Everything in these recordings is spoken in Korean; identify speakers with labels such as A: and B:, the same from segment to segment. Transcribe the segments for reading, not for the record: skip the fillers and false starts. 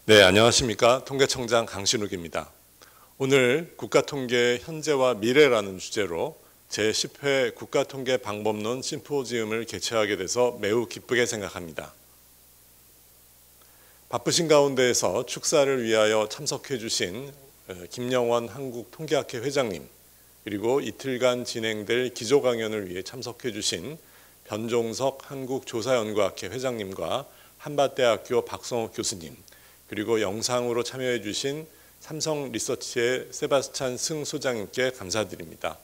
A: 네, 안녕하십니까. 통계청장 강신욱입니다. 오늘 국가통계의 현재와 미래라는 주제로 제10회 국가통계방법론 심포지움을 개최하게 돼서 매우 기쁘게 생각합니다. 바쁘신 가운데에서 축사를 위하여 참석해 주신 김영원 한국통계학회 회장님, 그리고 이틀간 진행될 기조 강연을 위해 참석해 주신 변종석 한국조사연구학회 회장님과 한밭대학교 박성욱 교수님, 그리고 영상으로 참여해 주신 삼성리서치의 세바스찬 승 소장님께 감사드립니다.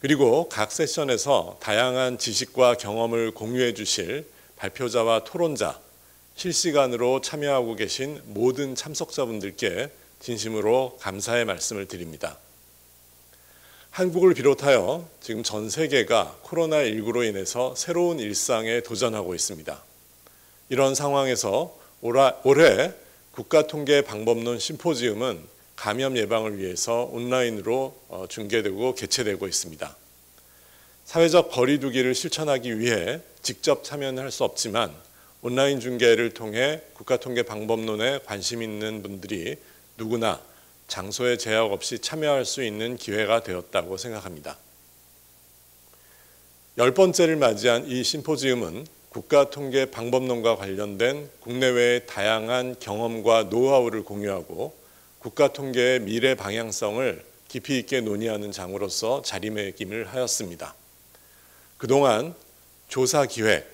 A: 그리고 각 세션에서 다양한 지식과 경험을 공유해 주실 발표자와 토론자, 실시간으로 참여하고 계신 모든 참석자분들께 진심으로 감사의 말씀을 드립니다. 한국을 비롯하여 지금 전 세계가 코로나19로 인해서 새로운 일상에 도전하고 있습니다. 이런 상황에서 올해 국가통계방법론 심포지움은 감염 예방을 위해서 온라인으로 중계되고 개최되고 있습니다. 사회적 거리 두기를 실천하기 위해 직접 참여는 할 수 없지만 온라인 중계를 통해 국가통계방법론에 관심 있는 분들이 누구나 장소의 제약 없이 참여할 수 있는 기회가 되었다고 생각합니다. 10번째를 맞이한 이 심포지움은 국가통계방법론과 관련된 국내외의 다양한 경험과 노하우를 공유하고 국가통계의 미래 방향성을 깊이 있게 논의하는 장으로서 자리매김을 하였습니다. 그동안 조사 기획,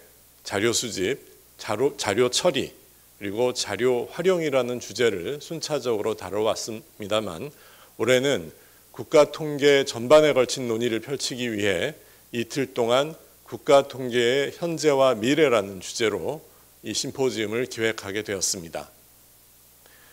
A: 자료 수집, 자료 처리, 그리고 자료 활용이라는 주제를 순차적으로 다뤄왔습니다만 올해는 국가통계 전반에 걸친 논의를 펼치기 위해 이틀 동안 국가통계의 현재와 미래라는 주제로 이 심포지움을 기획하게 되었습니다.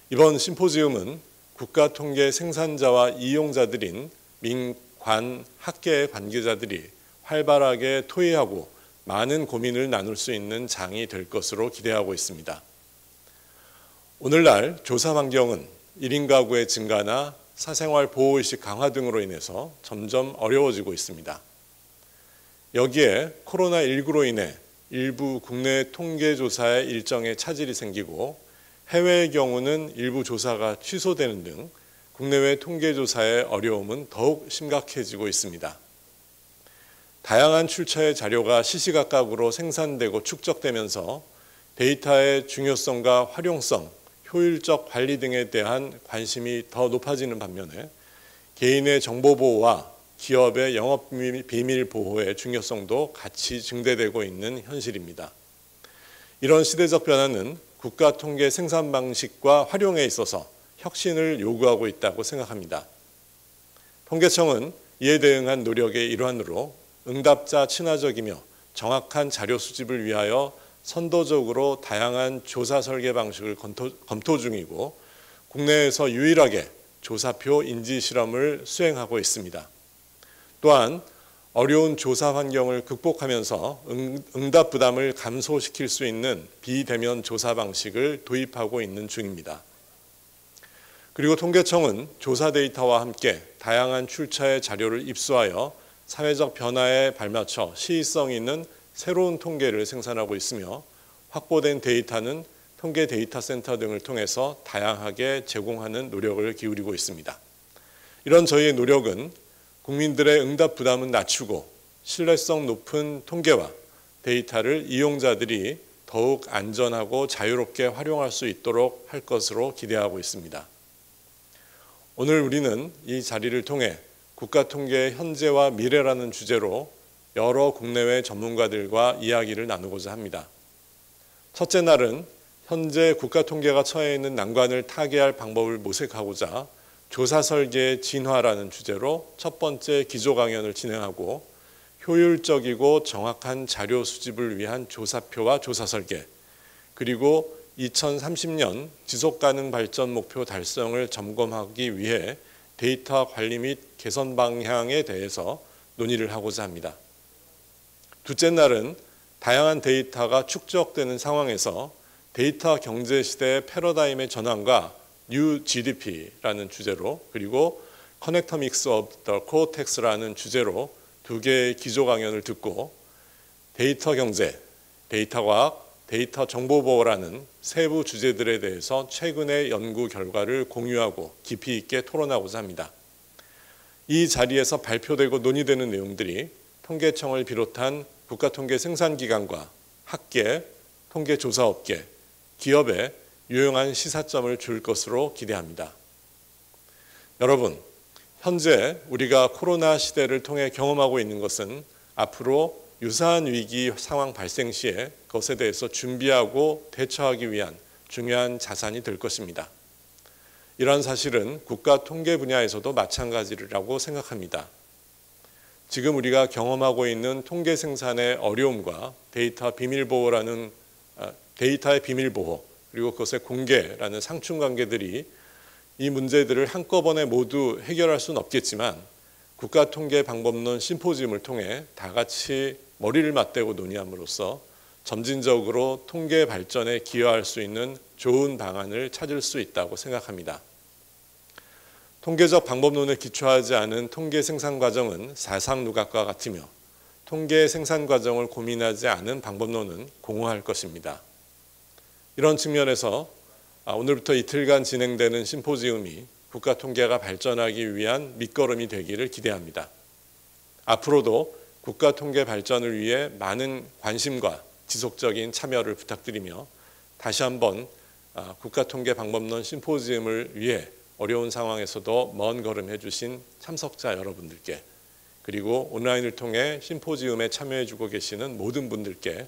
A: 이번 심포지움은 국가통계 생산자와 이용자들인 민, 관, 학계의 관계자들이 활발하게 토의하고 많은 고민을 나눌 수 있는 장이 될 것으로 기대하고 있습니다. 오늘날 조사 환경은 1인 가구의 증가나 사생활 보호의식 강화 등으로 인해서 점점 어려워지고 있습니다. 여기에 코로나19로 인해 일부 국내 통계조사의 일정에 차질이 생기고 해외의 경우는 일부 조사가 취소되는 등 국내외 통계조사의 어려움은 더욱 심각해지고 있습니다. 다양한 출처의 자료가 시시각각으로 생산되고 축적되면서 데이터의 중요성과 활용성, 효율적 관리 등에 대한 관심이 더 높아지는 반면에 개인의 정보보호와 기업의 영업비밀 보호의 중요성도 같이 증대되고 있는 현실입니다. 이런 시대적 변화는 국가통계 생산 방식과 활용에 있어서 혁신을 요구하고 있다고 생각합니다. 통계청은 이에 대응한 노력의 일환으로 응답자 친화적이며 정확한 자료 수집을 위하여 선도적으로 다양한 조사 설계 방식을 검토 중이고 국내에서 유일하게 조사표 인지 실험을 수행하고 있습니다. 또한 어려운 조사 환경을 극복하면서 응답 부담을 감소시킬 수 있는 비대면 조사 방식을 도입하고 있는 중입니다. 그리고 통계청은 조사 데이터와 함께 다양한 출처의 자료를 입수하여 사회적 변화에 발맞춰 시의성 있는 새로운 통계를 생산하고 있으며 확보된 데이터는 통계 데이터 센터 등을 통해서 다양하게 제공하는 노력을 기울이고 있습니다. 이런 저희의 노력은 국민들의 응답 부담은 낮추고 신뢰성 높은 통계와 데이터를 이용자들이 더욱 안전하고 자유롭게 활용할 수 있도록 할 것으로 기대하고 있습니다. 오늘 우리는 이 자리를 통해 국가통계의 현재와 미래라는 주제로 여러 국내외 전문가들과 이야기를 나누고자 합니다. 첫째 날은 현재 국가통계가 처해 있는 난관을 타개할 방법을 모색하고자 조사 설계의 진화라는 주제로 첫 번째 기조 강연을 진행하고 효율적이고 정확한 자료 수집을 위한 조사표와 조사 설계, 그리고 2030년 지속가능 발전 목표 달성을 점검하기 위해 데이터 관리 및 개선 방향에 대해서 논의를 하고자 합니다. 둘째 날은 다양한 데이터가 축적되는 상황에서 데이터 경제 시대의 패러다임의 전환과 뉴 GDP라는 주제로, 그리고 커넥터믹스 오브 더 코어텍스라는 주제로 두 개의 기조 강연을 듣고 데이터 경제, 데이터 과학, 데이터 정보보호라는 세부 주제들에 대해서 최근의 연구 결과를 공유하고 깊이 있게 토론하고자 합니다. 이 자리에서 발표되고 논의되는 내용들이 통계청을 비롯한 국가통계생산기관과 학계, 통계조사업계, 기업에 유용한 시사점을 줄 것으로 기대합니다. 여러분, 현재 우리가 코로나 시대를 통해 경험하고 있는 것은 앞으로 유사한 위기 상황 발생 시에 그것에 대해서 준비하고 대처하기 위한 중요한 자산이 될 것입니다. 이러한 사실은 국가 통계 분야에서도 마찬가지라고 생각합니다. 지금 우리가 경험하고 있는 통계 생산의 어려움과 데이터의 비밀보호 그리고 그것의 공개라는 상충관계들이 이 문제들을 한꺼번에 모두 해결할 수는 없겠지만 국가통계방법론 심포지움을 통해 다 같이 머리를 맞대고 논의함으로써 점진적으로 통계 발전에 기여할 수 있는 좋은 방안을 찾을 수 있다고 생각합니다. 통계적 방법론에 기초하지 않은 통계 생산 과정은 사상 누각과 같으며 통계 생산 과정을 고민하지 않은 방법론은 공허할 것입니다. 이런 측면에서 오늘부터 이틀간 진행되는 심포지움이 국가통계가 발전하기 위한 밑거름이 되기를 기대합니다. 앞으로도 국가통계 발전을 위해 많은 관심과 지속적인 참여를 부탁드리며 다시 한번 국가통계방법론 심포지움을 위해 어려운 상황에서도 먼 걸음 해주신 참석자 여러분들께 그리고 온라인을 통해 심포지움에 참여해주고 계시는 모든 분들께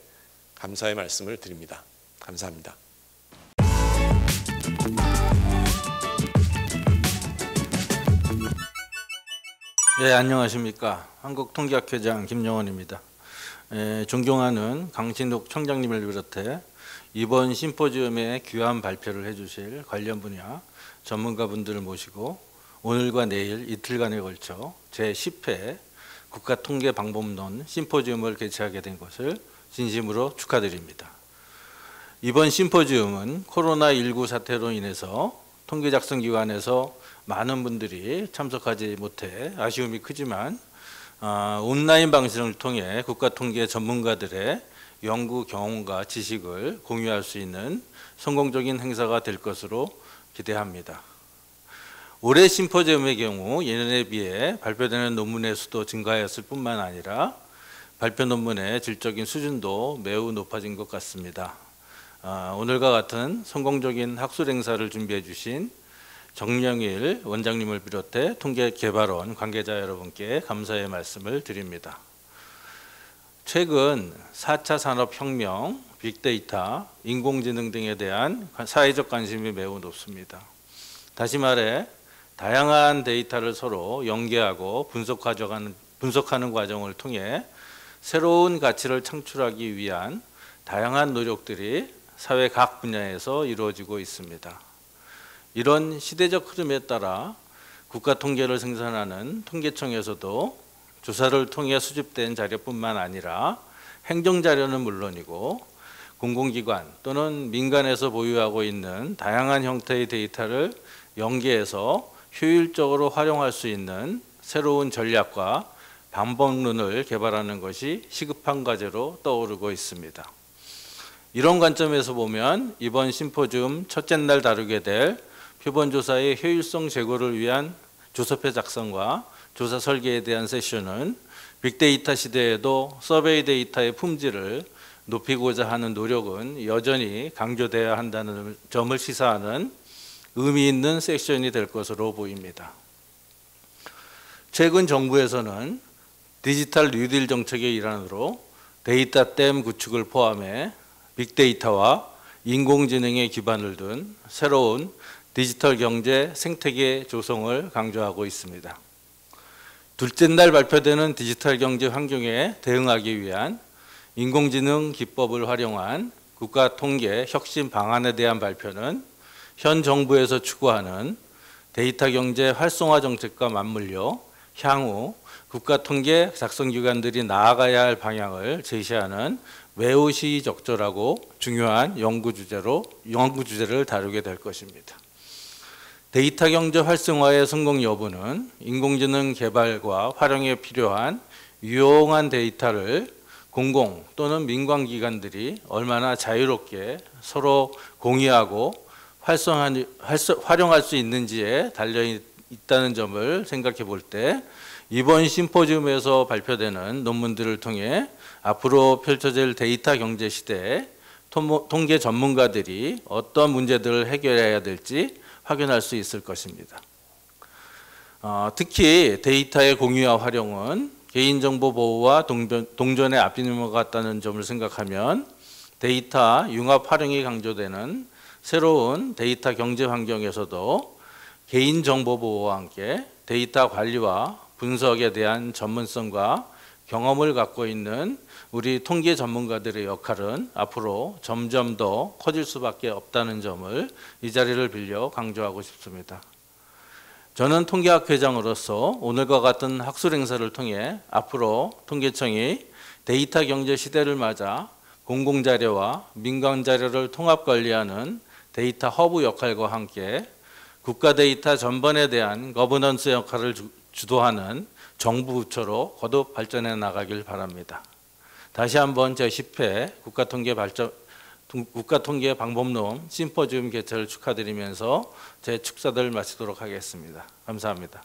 A: 감사의 말씀을 드립니다. 감사합니다.
B: 예, 안녕하십니까. 한국통계학회장 김영원입니다. 존경하는 강신욱 청장님을 비롯해 이번 심포지움에 귀한 발표를 해주실 관련 분야 전문가분들을 모시고 오늘과 내일 이틀간에 걸쳐 제10회 국가통계방법론 심포지움을 개최하게 된 것을 진심으로 축하드립니다. 이번 심포지움은 코로나19 사태로 인해서 통계작성기관에서 많은 분들이 참석하지 못해 아쉬움이 크지만 온라인 방식을 통해 국가통계 전문가들의 연구 경험과 지식을 공유할 수 있는 성공적인 행사가 될 것으로 기대합니다. 올해 심포지움의 경우 예년에 비해 발표되는 논문의 수도 증가하였을 뿐만 아니라 발표 논문의 질적인 수준도 매우 높아진 것 같습니다. 오늘과 같은 성공적인 학술 행사를 준비해 주신 정영일 원장님을 비롯해 통계개발원 관계자 여러분께 감사의 말씀을 드립니다. 최근 4차 산업혁명, 빅데이터, 인공지능 등에 대한 사회적 관심이 매우 높습니다. 다시 말해 다양한 데이터를 서로 연계하고 분석하는 과정을 통해 새로운 가치를 창출하기 위한 다양한 노력들이 사회 각 분야에서 이루어지고 있습니다. 이런 시대적 흐름에 따라 국가통계를 생산하는 통계청에서도 조사를 통해 수집된 자료뿐만 아니라 행정자료는 물론이고 공공기관 또는 민간에서 보유하고 있는 다양한 형태의 데이터를 연계해서 효율적으로 활용할 수 있는 새로운 전략과 방법론을 개발하는 것이 시급한 과제로 떠오르고 있습니다. 이런 관점에서 보면 이번 심포지움 첫째 날 다루게 될 표본조사의 효율성 제고를 위한 조사표 작성과 조사 설계에 대한 세션은 빅데이터 시대에도 서베이 데이터의 품질을 높이고자 하는 노력은 여전히 강조되어야 한다는 점을 시사하는 의미 있는 세션이 될 것으로 보입니다. 최근 정부에서는 디지털 뉴딜 정책의 일환으로 데이터 댐 구축을 포함해 빅데이터와 인공지능의 기반을 둔 새로운 디지털 경제 생태계 조성을 강조하고 있습니다. 둘째 날 발표되는 디지털 경제 환경에 대응하기 위한 인공지능 기법을 활용한 국가통계 혁신 방안에 대한 발표는 현 정부에서 추구하는 데이터 경제 활성화 정책과 맞물려 향후 국가통계 작성기관들이 나아가야 할 방향을 제시하는 매우 시의적절하고 중요한 연구 주제를 다루게 될 것입니다. 데이터 경제 활성화의 성공 여부는 인공지능 개발과 활용에 필요한 유용한 데이터를 공공 또는 민관기관들이 얼마나 자유롭게 서로 공유하고 활용할 수 있는지에 달려 있다는 점을 생각해 볼 때 이번 심포지움에서 발표되는 논문들을 통해 앞으로 펼쳐질 데이터 경제 시대에 통계 전문가들이 어떤 문제들을 해결해야 될지 확인할 수 있을 것입니다. 특히 데이터의 공유와 활용은 개인정보 보호와 동전의 앞뒤인 것 같다는 점을 생각하면 데이터 융합 활용이 강조되는 새로운 데이터 경제 환경에서도 개인정보 보호와 함께 데이터 관리와 분석에 대한 전문성과 경험을 갖고 있는 우리 통계 전문가들의 역할은 앞으로 점점 더 커질 수밖에 없다는 점을 이 자리를 빌려 강조하고 싶습니다. 저는 통계학 회장으로서 오늘과 같은 학술 행사를 통해 앞으로 통계청이 데이터 경제 시대를 맞아 공공자료와 민간자료를 통합 관리하는 데이터 허브 역할과 함께 국가 데이터 전반에 대한 거버넌스 역할을 주도하는 정부 부처로 거듭 발전해 나가길 바랍니다. 다시 한번 제10회 국가통계 방법론 심포지움 개최를 축하드리면서 제 축사를 마치도록 하겠습니다. 감사합니다.